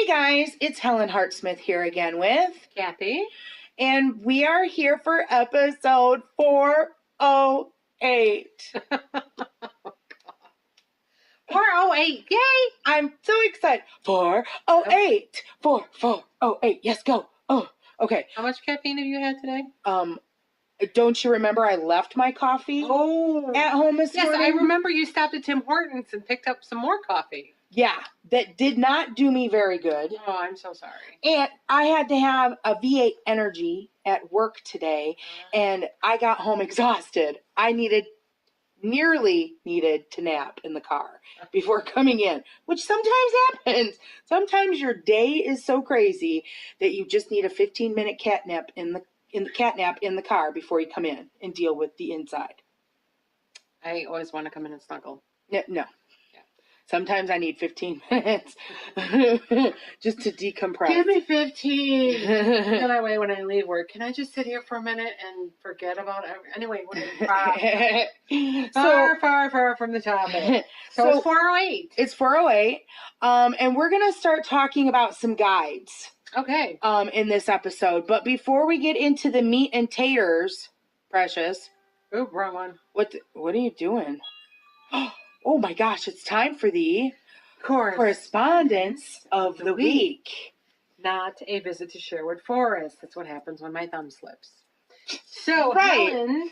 Hey guys, it's Helen Hartsmith here again with Kathy. And we are here for episode 408. 408, yay! I'm so excited. 408. 408. Yes, go. Oh, okay. How much caffeine have you had today? Don't you remember I left my coffee at home this morning? Yes, I remember you stopped at Tim Hortons and picked up some more coffee. Yeah, that did not do me very good. Oh, I'm so sorry. And I had to have a V8 energy at work today, and I got home exhausted. I nearly needed to nap in the car before coming in, which sometimes happens. Sometimes your day is so crazy that you just need a 15-minute catnap in the car before you come in and deal with the inside. I always want to come in and snuggle. No. Sometimes I need 15 minutes just to decompress. Give me 15. So that way when I leave work, can I just sit here for a minute and forget about it? Anyway, far from the topic. So it's 408. It's 408. And we're going to start talking about some guides. Okay. In this episode. But before we get into the meat and taters, Precious. Ooh, wrong one. What are you doing? Oh my gosh, it's time for the correspondence of the week. Not a visit to Sherwood Forest. That's what happens when my thumb slips. So, right. Helen,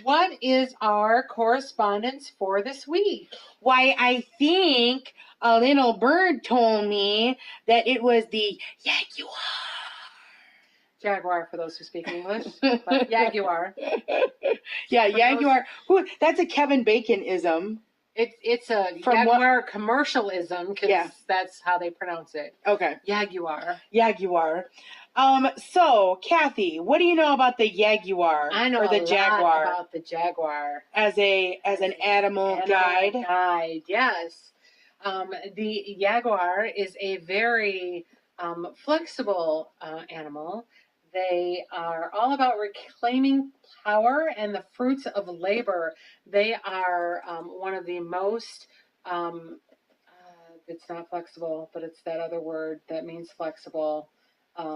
what is our correspondence for this week? Why, I think a little bird told me that it was the Jaguar. Jaguar, for those who speak English. But Jaguar. Yeah, Jaguar. That's a Kevin Bacon-ism. It's a Jaguar commercialism because that's how they pronounce it. Okay. Jaguar. So, Kathy, what do you know about the Jaguar? I know the Jaguar about the Jaguar as an animal guide. Yes. The Jaguar is a very flexible animal. They are all about reclaiming power and the fruits of labor. They are one of the most, it's not flexible, but it's that other word that means flexible.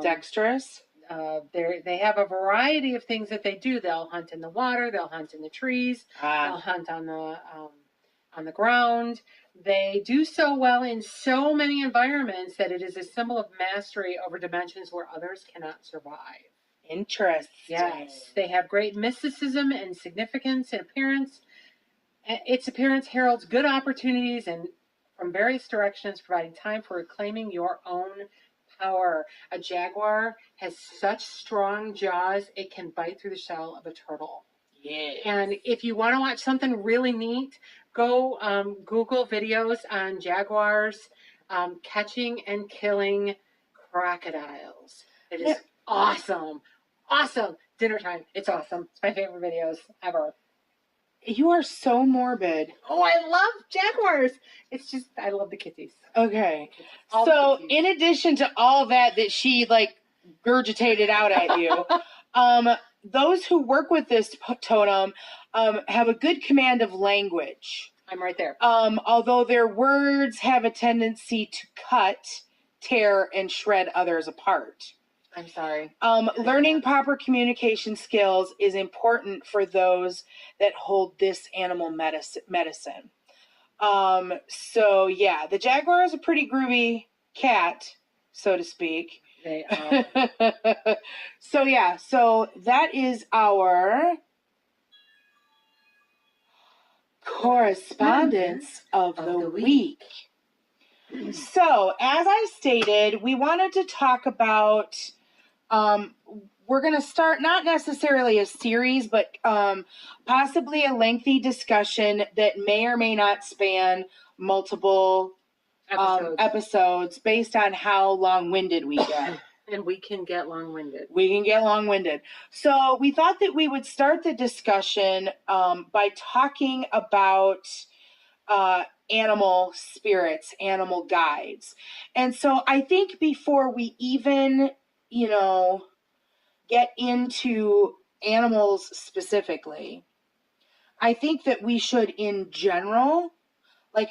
Dexterous? They have a variety of things that they do. They'll hunt in the water. They'll hunt in the trees. They'll hunt on the ground. They do so well in so many environments that it is a symbol of mastery over dimensions where others cannot survive. Interesting. Yes. They have great mysticism and significance and appearance. Its appearance heralds good opportunities and from various directions, providing time for reclaiming your own power. A jaguar has such strong jaws, it can bite through the shell of a turtle. Yeah. And if you want to watch something really neat, go Google videos on jaguars catching and killing crocodiles. It is awesome. Awesome. Dinner time. It's awesome. It's my favorite videos ever. You are so morbid. Oh, I love jaguars. It's just, I love the kitties. Okay. So in addition to all that she regurgitated out at you, those who work with this totem have a good command of language. I'm right there. Although their words have a tendency to cut, tear, and shred others apart. I'm sorry. Learning proper communication skills is important for those that hold this animal medicine. So yeah, the jaguar is a pretty groovy cat, so to speak. They are. So that is our correspondence of the week. So, as I stated, we wanted to talk about, we're going to start not necessarily a series, but possibly a lengthy discussion that may or may not span multiple episodes based on how long-winded we get. And we can get long-winded. So we thought that we would start the discussion by talking about animal spirits, animal guides. And so I think before we even, get into animals specifically, I think that we should, in general,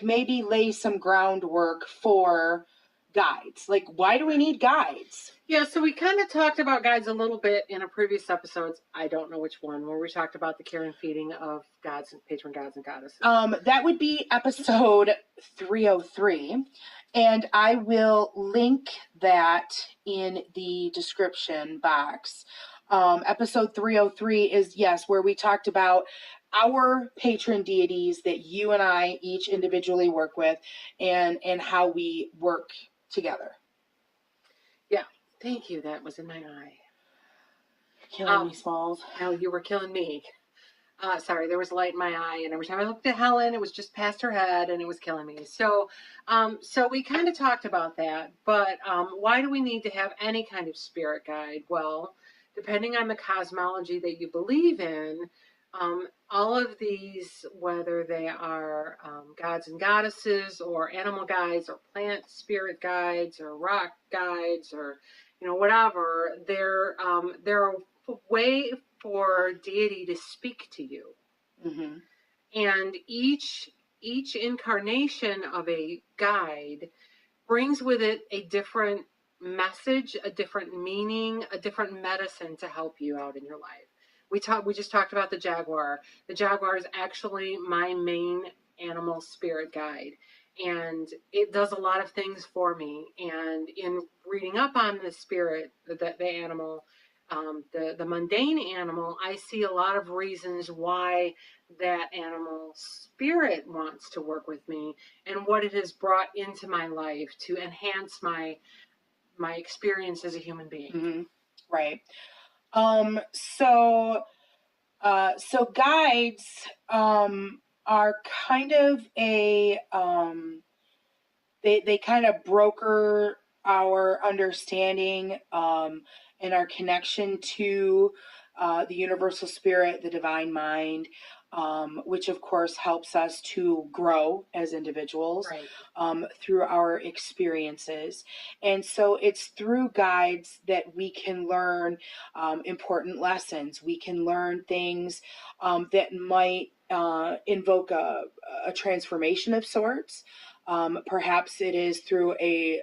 maybe lay some groundwork for guides? Like, why do we need guides? Yeah, so we kind of talked about guides a little bit in a previous episodes. I don't know which one, where we talked about the care and feeding of gods and patron gods and goddesses. That would be episode 303, and I will link that in the description box. Episode 303 is, yes, where we talked about our patron deities that you and I each individually work with, and how we work together. Yeah, thank you. That was in my eye. Killing me, Smalls. No, you were killing me. Sorry, there was light in my eye, and every time I looked at Helen, it was just past her head, and it was killing me. So we kind of talked about that, but why do we need to have any kind of spirit guide? Well, depending on the cosmology that you believe in, all of these, whether they are gods and goddesses, or animal guides, or plant spirit guides, or rock guides, or whatever, they're a way for deity to speak to you. Mm-hmm. And each incarnation of a guide brings with it a different message, a different meaning, a different medicine to help you out in your life. We just talked about the jaguar. The jaguar is actually my main animal spirit guide, and it does a lot of things for me. And in reading up on the spirit, the animal, the mundane animal, I see a lot of reasons why that animal spirit wants to work with me, and what it has brought into my life to enhance my experience as a human being. Mm-hmm. Right. So guides are kind of a they kind of broker our understanding and our connection to the universal spirit, the divine mind, which of course helps us to grow as individuals, Right. through our experiences. And so it's through guides that we can learn important lessons. We can learn things that might invoke a transformation of sorts. Perhaps it is through a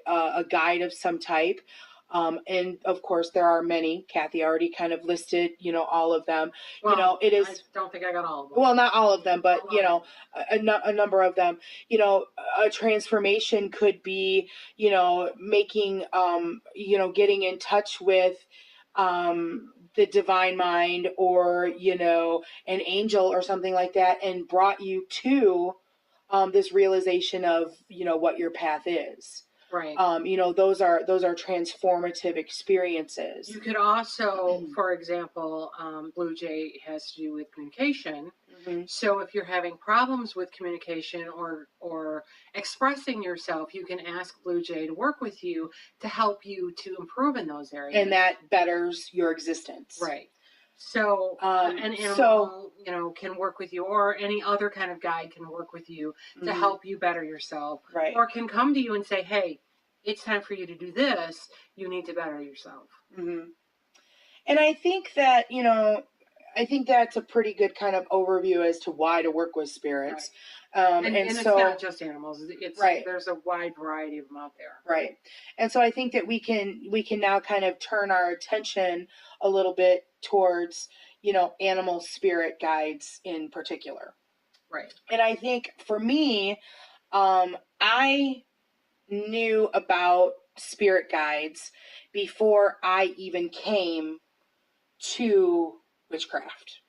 guide of some type. And of course, there are many. Kathy already kind of listed, all of them. Well, it is. I don't think I got all of them. Well, not all of them, but a number of them. A transformation could be, making, getting in touch with the divine mind, or an angel or something like that, and brought you to this realization of what your path is. Right. Those are transformative experiences. You could also, for example, Blue Jay has to do with communication. Mm-hmm. So if you're having problems with communication or expressing yourself, you can ask Blue Jay to work with you to help you to improve in those areas. And that betters your existence. Right. So an animal, can work with you, or any other kind of guide can work with you to help you better yourself. Right. Or can come to you and say, hey, it's time for you to do this. You need to better yourself. Mm-hmm. And I think that, that's a pretty good kind of overview as to why to work with spirits. Right. And it's not just animals. It's right. There's a wide variety of them out there. Right. And so I think that we can now kind of turn our attention a little bit towards, animal spirit guides in particular. Right. And I think for me, I knew about spirit guides before I even came to witchcraft.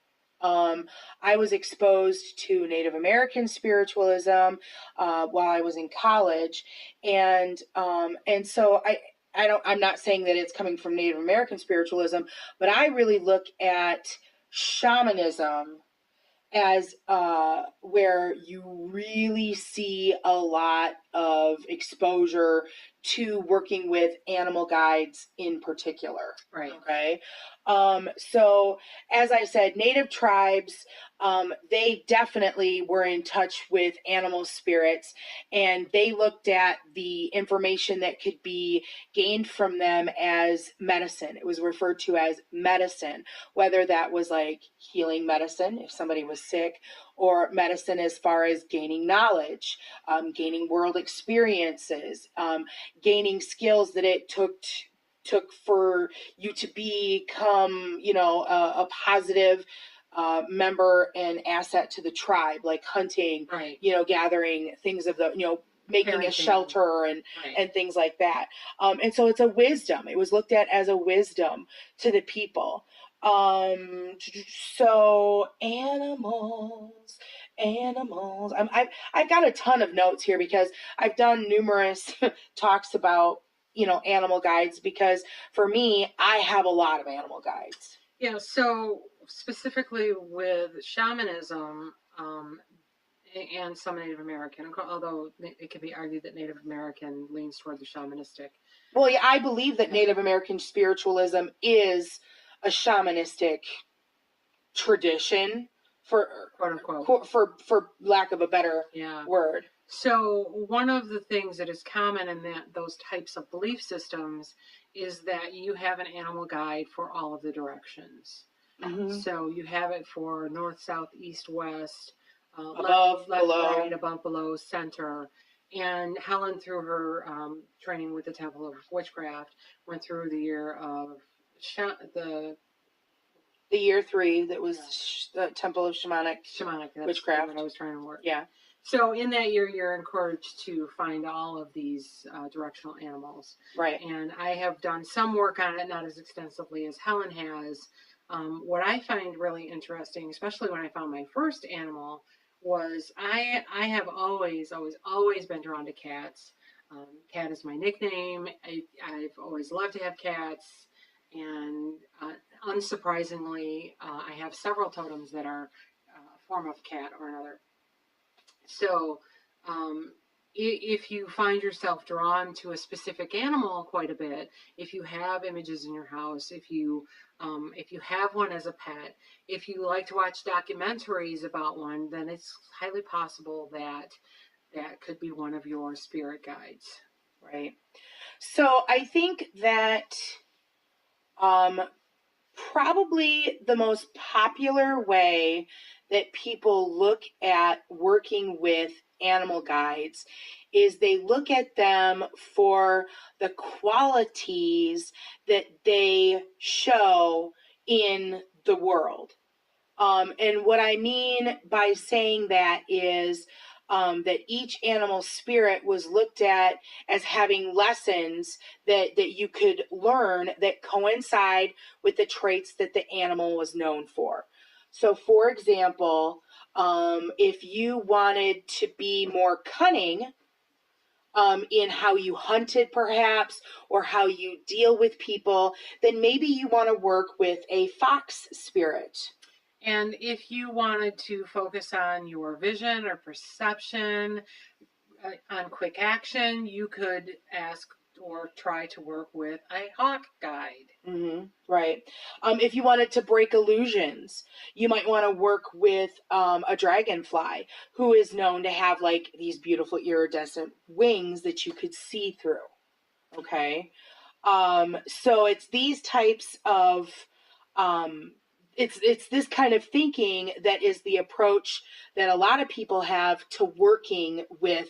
I was exposed to Native American spiritualism while I was in college, and so I'm not saying that it's coming from Native American spiritualism, but I really look at shamanism as where you really see a lot of exposure to working with animal guides in particular. Right. Okay. So as I said, Native tribes they definitely were in touch with animal spirits, and they looked at the information that could be gained from them as medicine. It was referred to as medicine, whether that was like healing medicine if somebody was sick, or medicine as far as gaining knowledge, gaining world experiences, gaining skills that it took for you to become, a positive member and asset to the tribe, like hunting, Right. Gathering things of the, making a Parenting. shelter and Right. things like that. And so it's a wisdom. It was looked at as a wisdom to the people. So animals. I've got a ton of notes here because I've done numerous talks about, animal guides, because for me, I have a lot of animal guides. Yeah, so specifically with shamanism, and some Native American, although it could be argued that Native American leans toward the shamanistic. Well, yeah, I believe that Native American spiritualism is a shamanistic tradition, for quote unquote, for lack of a better word. So one of the things that is common in those types of belief systems is that you have an animal guide for all of the directions. Mm-hmm. So you have it for north, south, east, west, above, left, below, right, above, below, center. And Helen, through her training with the Temple of Witchcraft, went through the year of the year 3 that was the Temple of Shamanic Witchcraft. What I was trying to work. Yeah. So in that year, you're encouraged to find all of these directional animals. Right. And I have done some work on it, not as extensively as Helen has. What I find really interesting, especially when I found my first animal, was I have always been drawn to cats. Cat is my nickname. I've always loved to have cats. And unsurprisingly, I have several totems that are a form of cat or another. So if you find yourself drawn to a specific animal quite a bit, if you have images in your house, if you have one as a pet, if you like to watch documentaries about one, then it's highly possible that could be one of your spirit guides. Right. So I think that probably the most popular way that people look at working with animal guides is they look at them for the qualities that they show in the world. And what I mean by saying that is that each animal spirit was looked at as having lessons that you could learn that coincide with the traits that the animal was known for. So, for example, if you wanted to be more cunning in how you hunted, perhaps, or how you deal with people, then maybe you want to work with a fox spirit. And if you wanted to focus on your vision or perception, on quick action, you could ask or try to work with a hawk guide. Mm-hmm. Right. If you wanted to break illusions, you might want to work with a dragonfly who is known to have like these beautiful iridescent wings that you could see through. Okay. So it's these types of it's this kind of thinking that is the approach that a lot of people have to working with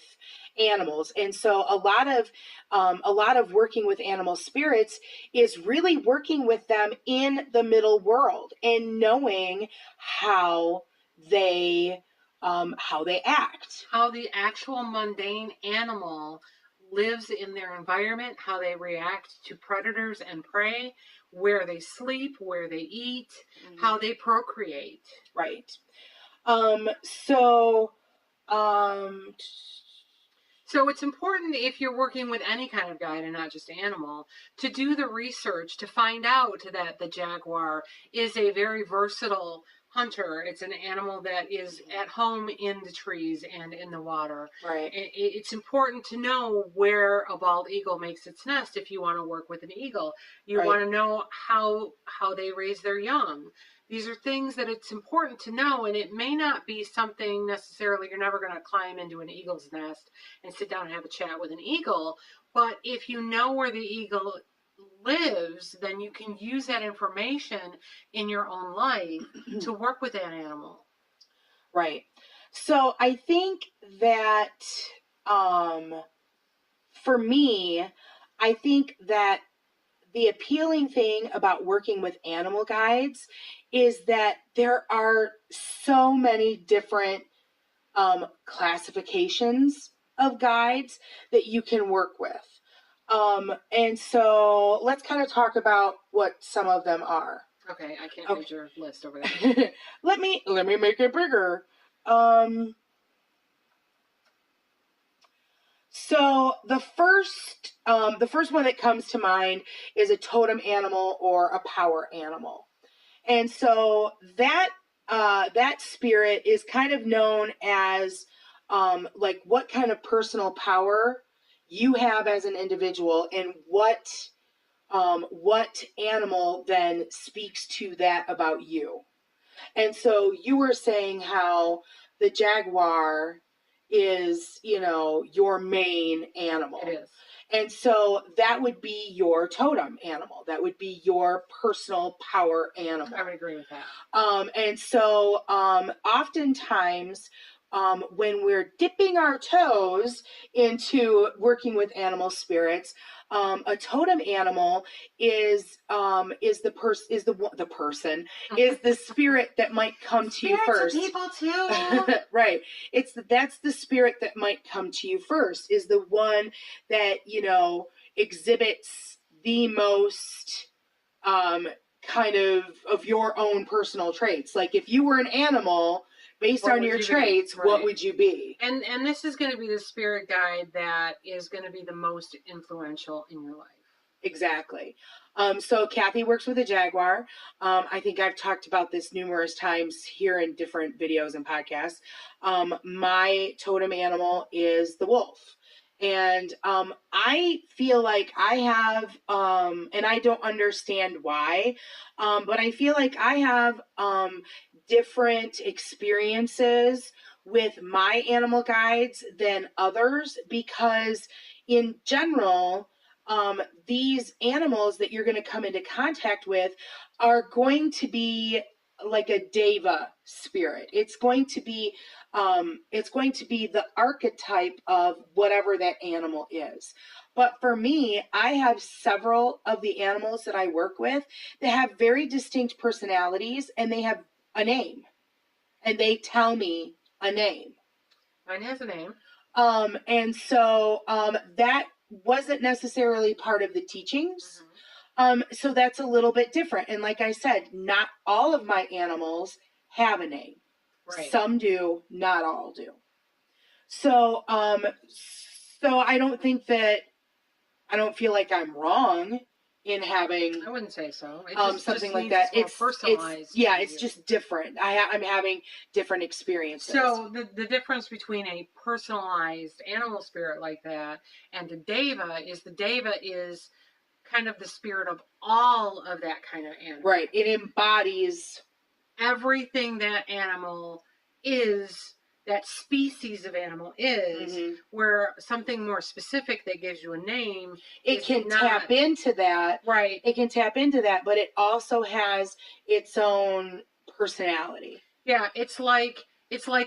animals. And so a lot of working with animal spirits is really working with them in the middle world and knowing how they act, how the actual mundane animal lives in their environment, how they react to predators and prey, where they sleep, where they eat, how they procreate. Right. So it's important, if you're working with any kind of guide and not just animal, to do the research to find out that the jaguar is a very versatile hunter. It's an animal that is at home in the trees and in the water. Right. It's important to know where a bald eagle makes its nest if you want to work with an eagle. You want to know how they raise their young. These are things that it's important to know, and it may not be something necessarily you're never going to climb into an eagle's nest and sit down and have a chat with an eagle. But if you know where the eagle lives, then you can use that information in your own life to work with that animal. Right. So I think that for me, I think that the appealing thing about working with animal guides is that there are so many different classifications of guides that you can work with. And so let's kind of talk about what some of them are. Okay, I can't read your list over there. let me make it bigger. So the first one that comes to mind is a totem animal or a power animal. And so that spirit is kind of known as like what kind of personal power you have as an individual, and what animal then speaks to that about you. And so you were saying how the jaguar is, your main animal. It is. And so that would be your totem animal. That would be your personal power animal. I would agree with that. And so oftentimes when we're dipping our toes into working with animal spirits, a totem animal is the spirit that might come to you first. People too. Right. That's the spirit that might come to you first, is the one that, exhibits the most kind of your own personal traits. Like if you were an animal, based on your traits, right, what would you be? And this is going to be the spirit guide that is going to be the most influential in your life. Exactly. So Kathy works with a jaguar. I think I've talked about this numerous times here in different videos and podcasts. My totem animal is the wolf. And I feel like I have, and I don't understand why, but I feel like I have different experiences with my animal guides than others, because in general, these animals that you're going to come into contact with are going to be like a deva spirit. It's going to be the archetype of whatever that animal is. But for me, I have several of the animals that I work with that have very distinct personalities, and they have a name, and they tell me a name. Mine has a name. And so that wasn't necessarily part of the teachings. So that's a little bit different. And like I said, not all of my animals have a name. Right. Some do, not all do. So I don't feel like I'm wrong in having. I wouldn't say so. Something like that. It's personalized. It's just different. I'm having different experiences. So the difference between a personalized animal spirit like that and the deva is kind of the spirit of all of that kind of animal. Right. It embodies everything that animal is, that species of animal is, where something more specific that gives you a name, it can tap into that. Right. It can tap into that, but it also has its own personality. Yeah, it's like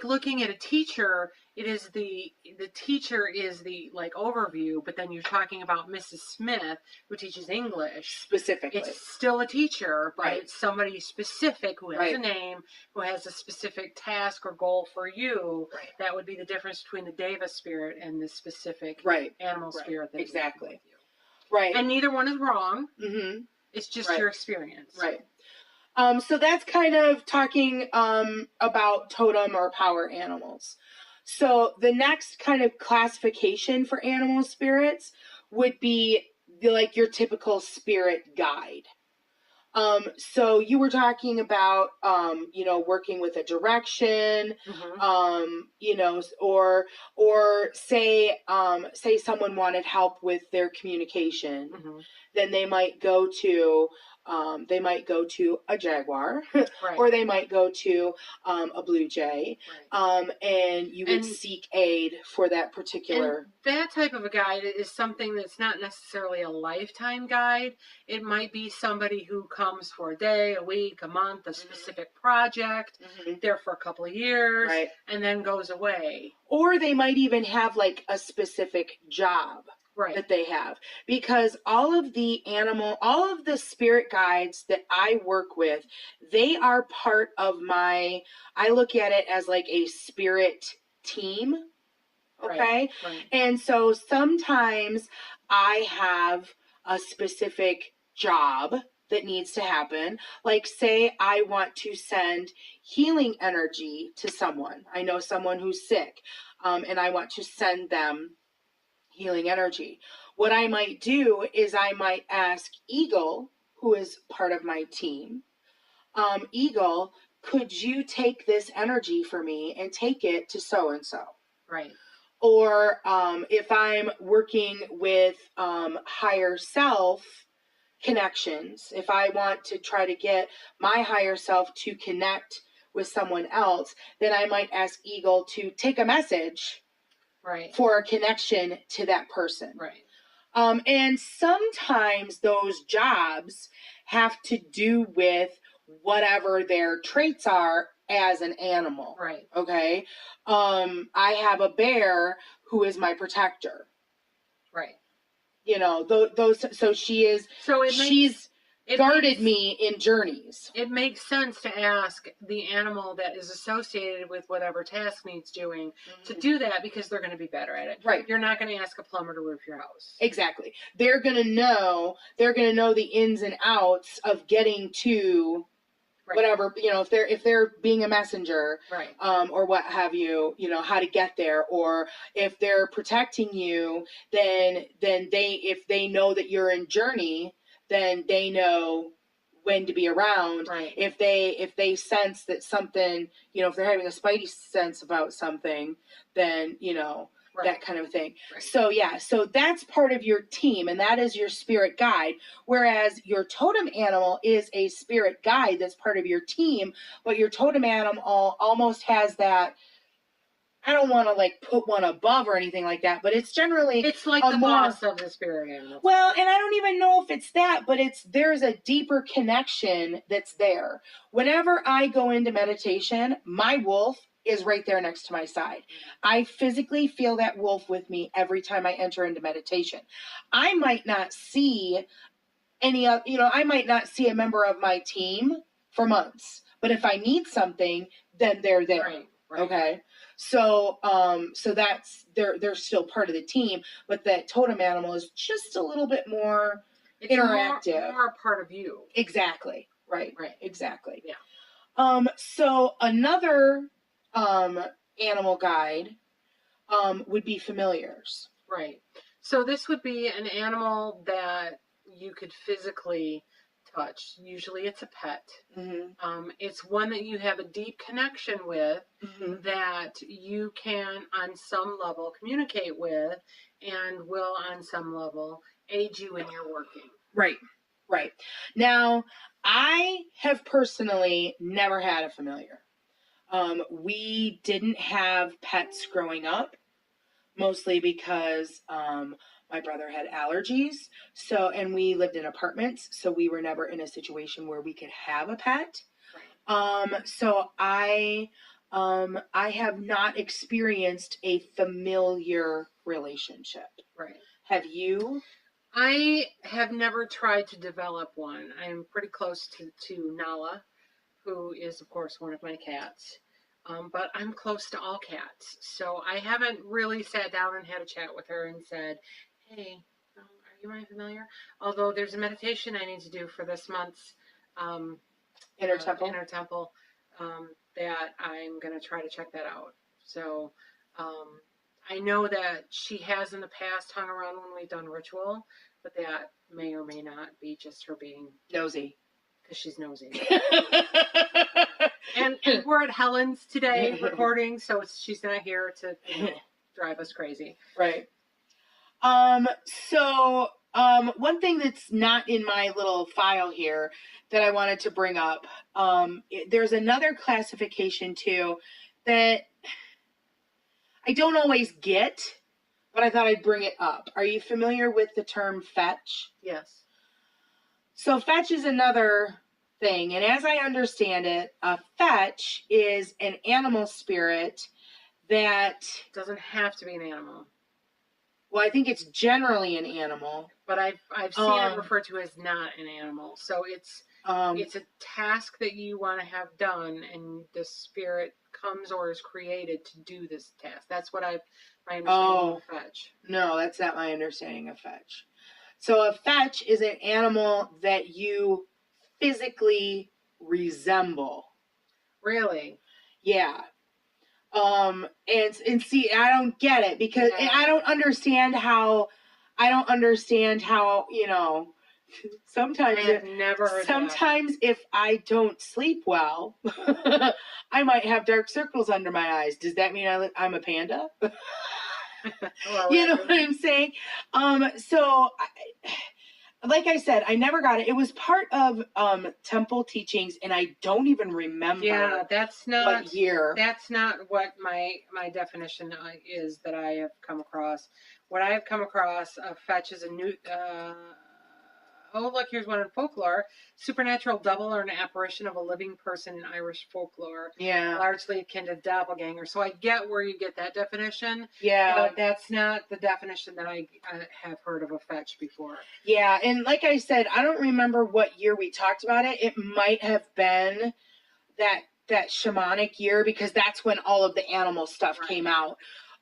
looking at a teacher. It is the teacher is the like overview, but then you're talking about Mrs. Smith, who teaches English specifically. It's still a teacher, but right, it's somebody specific who has right, a name, who has a specific task or goal for you. Right. That would be the difference between the deva spirit and the specific right, animal spirit. That exactly. With you. Right. And neither one is wrong. Mm-hmm. It's just right, your experience. Right. So that's kind of talking about totem or power animals. So the next kind of classification for animal spirits would be your typical spirit guide. So you were talking about, working with a direction, or say someone wanted help with their communication, then they might go to They might go to a jaguar, Right. or they might go to a blue jay, Right. and you would seek aid for that particular. And that type of a guide is something that's not necessarily a lifetime guide. It might be somebody who comes for a day, a week, a month, a specific project, there for a couple of years, Right. and then goes away. Or they might even have like a specific job. Right. That they have, because all of the spirit guides that I work with, they are part of I look at it as like a spirit team. Okay. Right. And so sometimes I have a specific job that needs to happen. Like, say I want to send healing energy to someone. I know someone who's sick, and I want to send them healing energy. What I might do is I might ask Eagle, who is part of my team, Eagle, could you take this energy for me and take it to so-and-so? Right. Or if I'm working with higher self connections, if I want to try to get my higher self to connect with someone else, then I might ask Eagle to take a message. Right. For a connection to that person. Right. And sometimes those jobs have to do with whatever their traits are as an animal. Right. Okay. I have a bear who is my protector. Right. You know, so she's guarded me in journeys. It makes sense to ask the animal that is associated with whatever task needs doing to do that, because they're going to be better at it. Right. You're not going to ask a plumber to roof your house. Exactly. They're going to know the ins and outs of getting to whatever, you know, if they're being a messenger, right, or what have you, you know, how to get there, or if they're protecting you, then if they know that you're in journey, then they know when to be around. Right. If they sense that something, you know, if they're having a spidey sense about something, then, you know, that kind of thing. Right. So yeah, so that's part of your team, and that is your spirit guide. Whereas your totem animal is a spirit guide that's part of your team, but your totem animal almost has that. I don't want to like put one above or anything like that, but it's like the boss of the spirit animal. Well, and I don't even know if it's that, but there's a deeper connection that's there. Whenever I go into meditation, my wolf is right there next to my side. I physically feel that wolf with me every time I enter into meditation. I might not see I might not see a member of my team for months, but if I need something, then they're there. Right. Okay. So that's they're still part of the team, but that totem animal is just a little bit more interactive. More a part of you. Exactly. Right. Exactly. Yeah. So another animal guide would be familiars. Right. So this would be an animal that you could physically touch. Usually it's a pet. Mm-hmm. It's one that you have a deep connection with, that you can on some level communicate with, and will on some level aid you in your working. Right. Now, I have personally never had a familiar. We didn't have pets growing up, mostly because my brother had allergies. And we lived in apartments, so we were never in a situation where we could have a pet. So I have not experienced a familiar relationship. Right. Have you? I have never tried to develop one. I'm pretty close to Nala, who is, of course, one of my cats. But I'm close to all cats. So I haven't really sat down and had a chat with her and said, hey, are you my familiar? Although there's a meditation I need to do for this month's Inner Temple, that I'm going to try to check that out. So I know that she has in the past hung around when we've done ritual, but that may or may not be just her being nosy. Because she's nosy. and we're at Helen's today recording, so she's not here to drive us crazy. Right. So One thing that's not in my little file here that I wanted to bring up, there's another classification too that I don't always get, but I thought I'd bring it up. Are you familiar with the term fetch? Yes. So fetch is another thing, and as I understand it, a fetch is an animal spirit that doesn't have to be an animal. Well, I think it's generally an animal, but I've seen it referred to as not an animal. So it's a task that you want to have done, and the spirit comes or is created to do this task. That's what my understanding of fetch. No, that's not my understanding of fetch. So a fetch is an animal that you physically resemble. Really? Yeah. And see, I don't get it because I don't understand how, you know, sometimes if I don't sleep well, I might have dark circles under my eyes. Does that mean I'm a panda? You know what I'm saying? So like I said, I never got it. It was part of temple teachings, and I don't even remember. Yeah, that's not what year. That's not what my definition is that I have come across. What I have come across, fetch is a new. Oh, look, here's one in folklore. Supernatural double or an apparition of a living person in Irish folklore. Yeah. Largely akin to doppelganger. So I get where you get that definition. Yeah. But that's not the definition that I have heard of a fetch before. Yeah, and like I said, I don't remember what year we talked about it. It might have been that shamanic year, because that's when all of the animal stuff came out.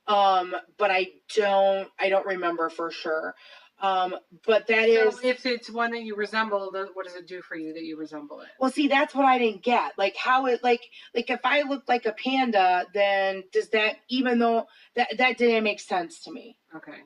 But I don't remember for sure. But that is. So if it's one that you resemble, what does it do for you that you resemble it? Well, see, that's what I didn't get. Like how it like if I look like a panda, then does that, even though that didn't make sense to me. Okay.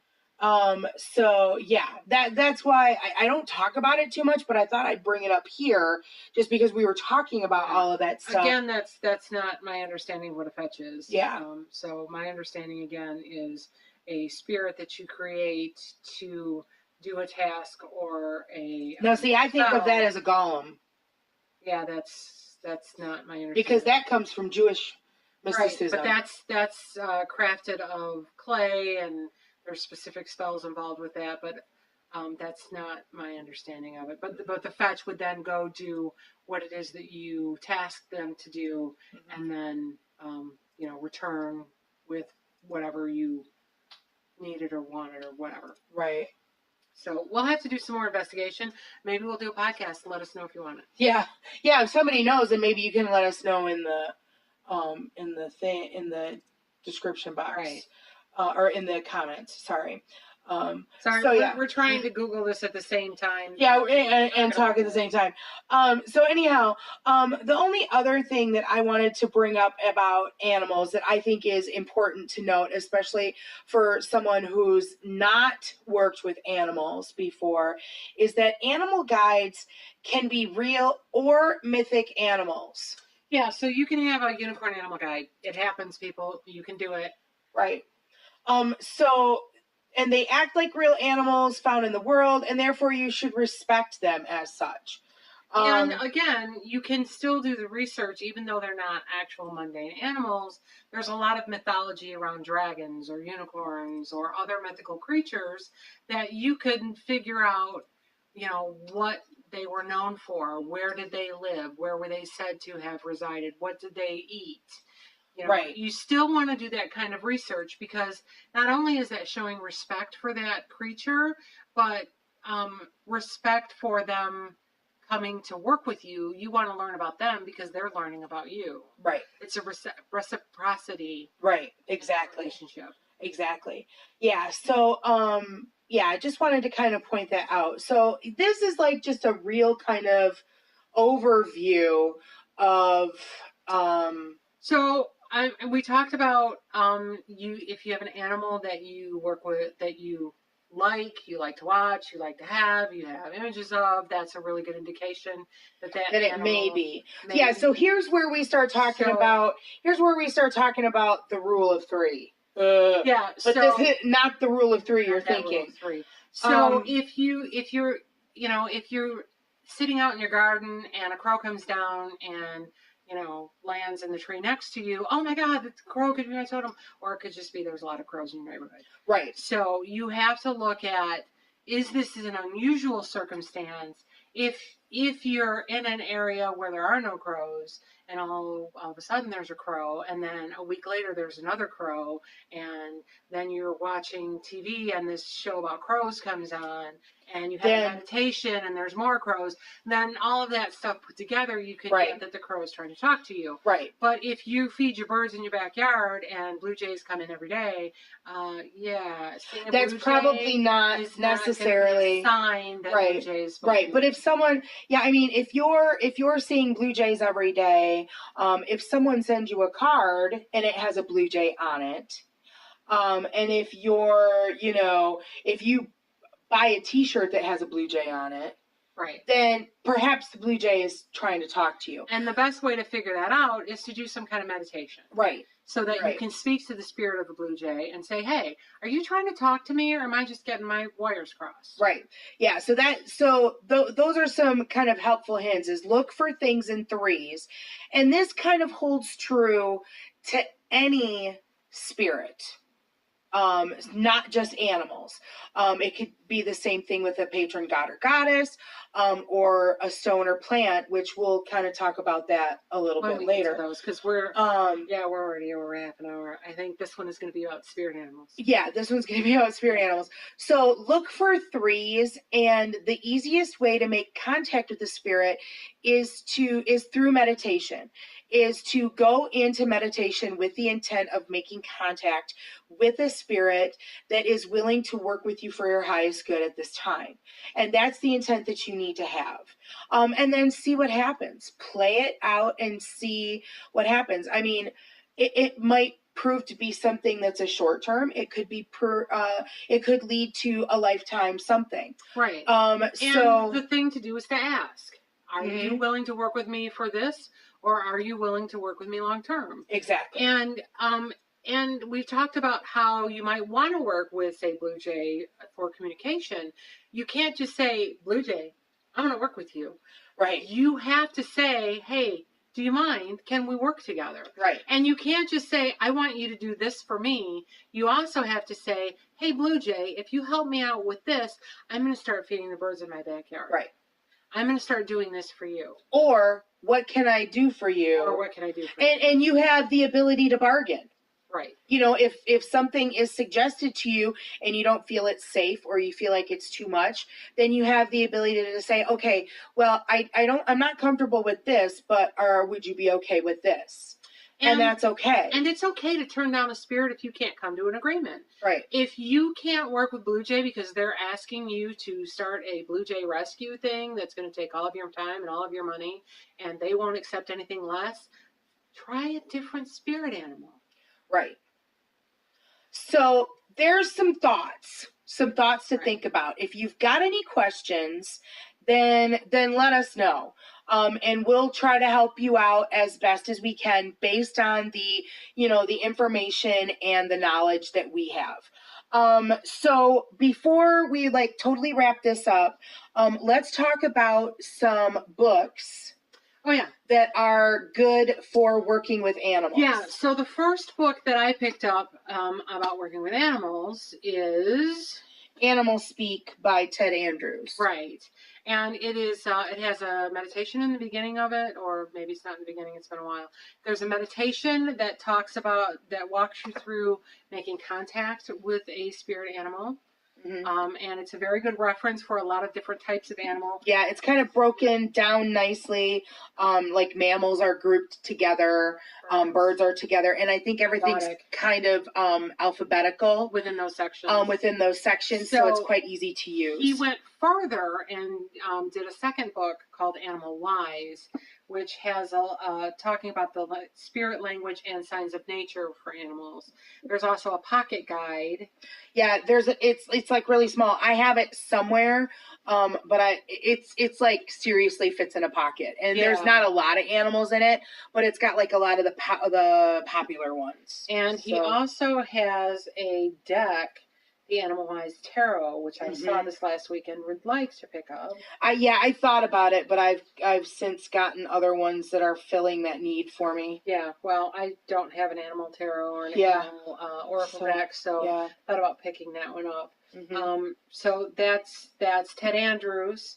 So yeah, that's why I don't talk about it too much, but I thought I'd bring it up here just because we were talking about all of that stuff. Again, that's not my understanding of what a fetch is. Yeah. So my understanding again is a spirit that you create to do a task or a. No, see, I think of that as a golem. Yeah, that's not my understanding. Because that comes from Jewish mysticism. Right, but that's crafted of clay, and there's specific spells involved with that, but that's not my understanding of it. But the fetch would then go do what it is that you task them to do, and then return with whatever you needed or wanted or whatever. Right. So we'll have to do some more investigation. Maybe we'll do a podcast to let us know if you want it. Yeah. If somebody knows, then maybe you can let us know in the description box. Right. Or in the comments, sorry. Sorry, so, yeah. We're trying to Google this at the same time. Yeah, and talk at the same time. So anyhow, the only other thing that I wanted to bring up about animals that I think is important to note, especially for someone who's not worked with animals before, is that animal guides can be real or mythic animals. Yeah, so you can have a unicorn animal guide. It happens, people. You can do it. Right. And they act like real animals found in the world, and therefore you should respect them as such. And again, you can still do the research, even though they're not actual mundane animals. There's a lot of mythology around dragons or unicorns or other mythical creatures that you can figure out, what they were known for. Where did they live? Where were they said to have resided? What did they eat? Right. You still want to do that kind of research, because not only is that showing respect for that creature, but respect for them coming to work with you. You want to learn about them because they're learning about you. Right. It's a reciprocity. Right. Exactly. Relationship. Exactly. Yeah. So, I just wanted to kind of point that out. So this is like just a real kind of overview of, So we talked about if you have an animal that you work with, that you like to watch, you like to have, you have images of, that's a really good indication that it may be. Yeah, so here's where we start talking about the rule of three. But this is not the rule of three you're thinking. So if you're sitting out in your garden and a crow comes down and lands in the tree next to you, oh my God, the crow could be my totem, or it could just be there's a lot of crows in your neighborhood. Right. So you have to look at, is this an unusual circumstance? If you're in an area where there are no crows, and all of a sudden there's a crow, and then a week later there's another crow, and then you're watching TV and this show about crows comes on, and you have a meditation and there's more crows, then all of that stuff put together, you can get that the crow is trying to talk to you. Right. But if you feed your birds in your backyard and blue jays come in every day, that's probably not necessarily a sign that blue jays. Right. But if someone, if you're seeing blue jays every day, if someone sends you a card and it has a blue jay on it, and if if you buy a T-shirt that has a blue jay on it, right, then perhaps the blue jay is trying to talk to you. And the best way to figure that out is to do some kind of meditation. Right. So that you can speak to the spirit of the blue jay and say, hey, are you trying to talk to me, or am I just getting my wires crossed? Right. Yeah. So those are some kind of helpful hints, is look for things in threes. And this kind of holds true to any spirit. Not just animals. It could be the same thing with a patron god or goddess, or a stone or plant, which we'll kind of talk about that a little bit later. Because we're already over half an hour. I think this one is going to be about spirit animals. Yeah, this one's going to be about spirit animals. So look for threes, and the easiest way to make contact with the spirit is through meditation. Is to go into meditation with the intent of making contact with a spirit that is willing to work with you for your highest good at this time. And that's the intent that you need to have. And then see what happens. Play it out and see what happens. I mean, it might prove to be something that's a short term. It could be it could lead to a lifetime something. Right. And the thing to do is to ask, are you willing to work with me for this? Or are you willing to work with me long term? Exactly. And we've talked about how you might want to work with, say, Blue Jay for communication. You can't just say, Blue Jay, I'm going to work with you. Right. You have to say, hey, do you mind? Can we work together? Right. And you can't just say, I want you to do this for me. You also have to say, hey, Blue Jay, if you help me out with this, I'm going to start feeding the birds in my backyard. Right. I'm going to start doing this for you. Or what can I do for you? Or what can I do for you? And you have the ability to bargain. Right. If something is suggested to you and you don't feel it's safe, or you feel like it's too much, then you have the ability to say, okay, well, I'm not comfortable with this, but would you be okay with this? And that's okay. And it's okay to turn down a spirit if you can't come to an agreement. Right. If you can't work with Blue Jay because they're asking you to start a Blue Jay rescue thing that's going to take all of your time and all of your money, and they won't accept anything less, try a different spirit animal. Right. So there's some thoughts to think about. If you've got any questions, then let us know. And we'll try to help you out as best as we can based on the information and the knowledge that we have. So before we totally wrap this up, let's talk about some books. Oh, yeah. That are good for working with animals. Yeah, so the first book that I picked up about working with animals is Animal Speak by Ted Andrews. Right. And it has a meditation in the beginning of it, or maybe it's not in the beginning, it's been a while. There's a meditation that walks you through making contact with a spirit animal. Mm-hmm. And it's a very good reference for a lot of different types of animal. Yeah, it's kind of broken down nicely. Like mammals are grouped together, birds are together, and I think everything's kind of alphabetical within those sections. So it's quite easy to use. He went further and did a second book called Animal Wise, which has talking about the spirit language and signs of nature for animals. There's also a pocket guide. Yeah, it's like really small. I have it somewhere, but it's like seriously fits in a pocket. And there's not a lot of animals in it, but it's got like a lot of the popular ones. And he also has a deck the Animalized Tarot, which I saw this last weekend, would like to pick up. I thought about it, but I've since gotten other ones that are filling that need for me. Yeah, well, I don't have an Animal Tarot or an Animal Oracle deck, so thought about picking that one up. So that's Ted Andrews.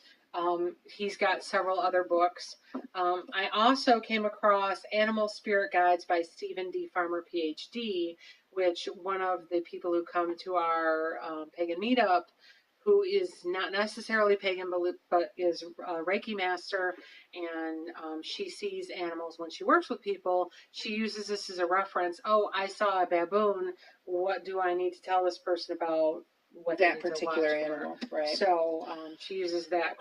He's got several other books. I also came across Animal Spirit Guides by Stephen D. Farmer, PhD, which one of the people who come to our pagan meetup, who is not necessarily pagan, but is a Reiki master, and she sees animals when she works with people. She uses this as a reference. Oh, I saw a baboon. What do I need to tell this person about what that particular animal? Right. So she uses that.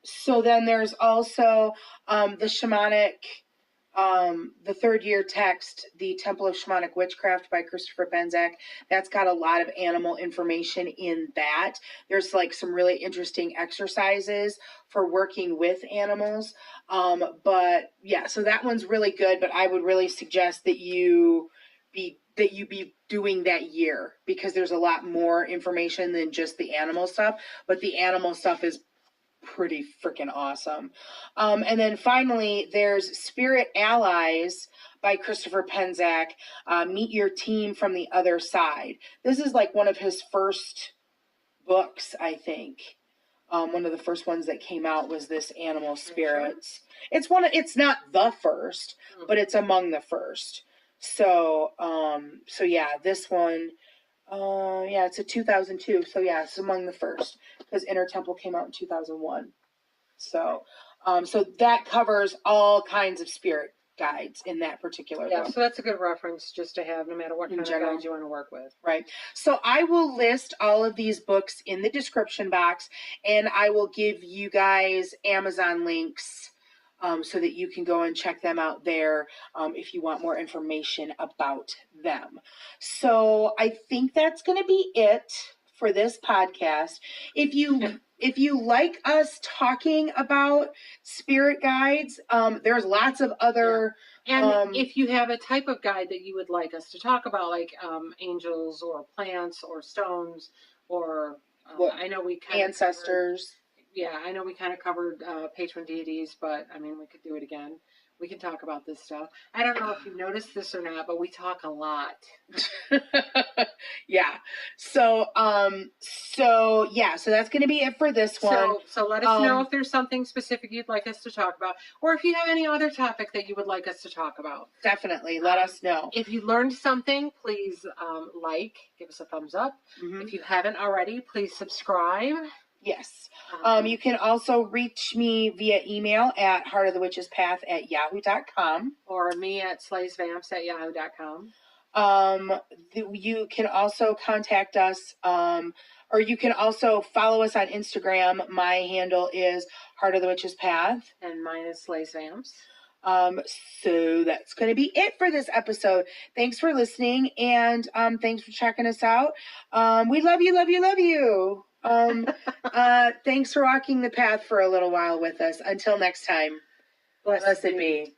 So then there's also the shamanic. The third year text, The Temple of Shamanic Witchcraft by Christopher Penczak. That's got a lot of animal information in that. There's like some really interesting exercises for working with animals. But yeah, so that one's really good, but I would really suggest that you be doing that year, because there's a lot more information than just the animal stuff, but the animal stuff is pretty freaking awesome. And then finally, there's Spirit Allies by Christopher Penczak. Meet your team from the other side. This is like one of his first books, I think. One of the first ones that came out was this Animal Spirits. It's not the first, but it's among the first. So yeah, this one. It's a 2002. So yeah, it's among the first, because Inner Temple came out in 2001. So that covers all kinds of spirit guides in that particular book. So that's a good reference just to have, no matter what kind of guides you want to work with. Right. So I will list all of these books in the description box, and I will give you guys Amazon links so that you can go and check them out there if you want more information about them. So I think that's going to be it for this podcast. If you like us talking about spirit guides, there's lots of other... And if you have a type of guide that you would like us to talk about, like angels or plants or stones or I know we kind ancestors. I know we kind of covered Patron Deities, but I mean, we could do it again. We can talk about this stuff. I don't know if you've noticed this or not, but we talk a lot. Yeah. So that's going to be it for this one. So let us know if there's something specific you'd like us to talk about, or if you have any other topic that you would like us to talk about. Definitely. Let us know. If you learned something, please give us a thumbs up. If you haven't already, please subscribe. Yes. You can also reach me via email at heartofthewitchespath@yahoo.com. Or me at slaysvamps@yahoo.com. You can also contact us, or you can also follow us on Instagram. My handle is Heart of the Witches Path. And mine is slaysvamps. So that's going to be it for this episode. Thanks for listening, and thanks for checking us out. We love you, love you, love you. Thanks for walking the path for a little while with us. Until next time, blessed be.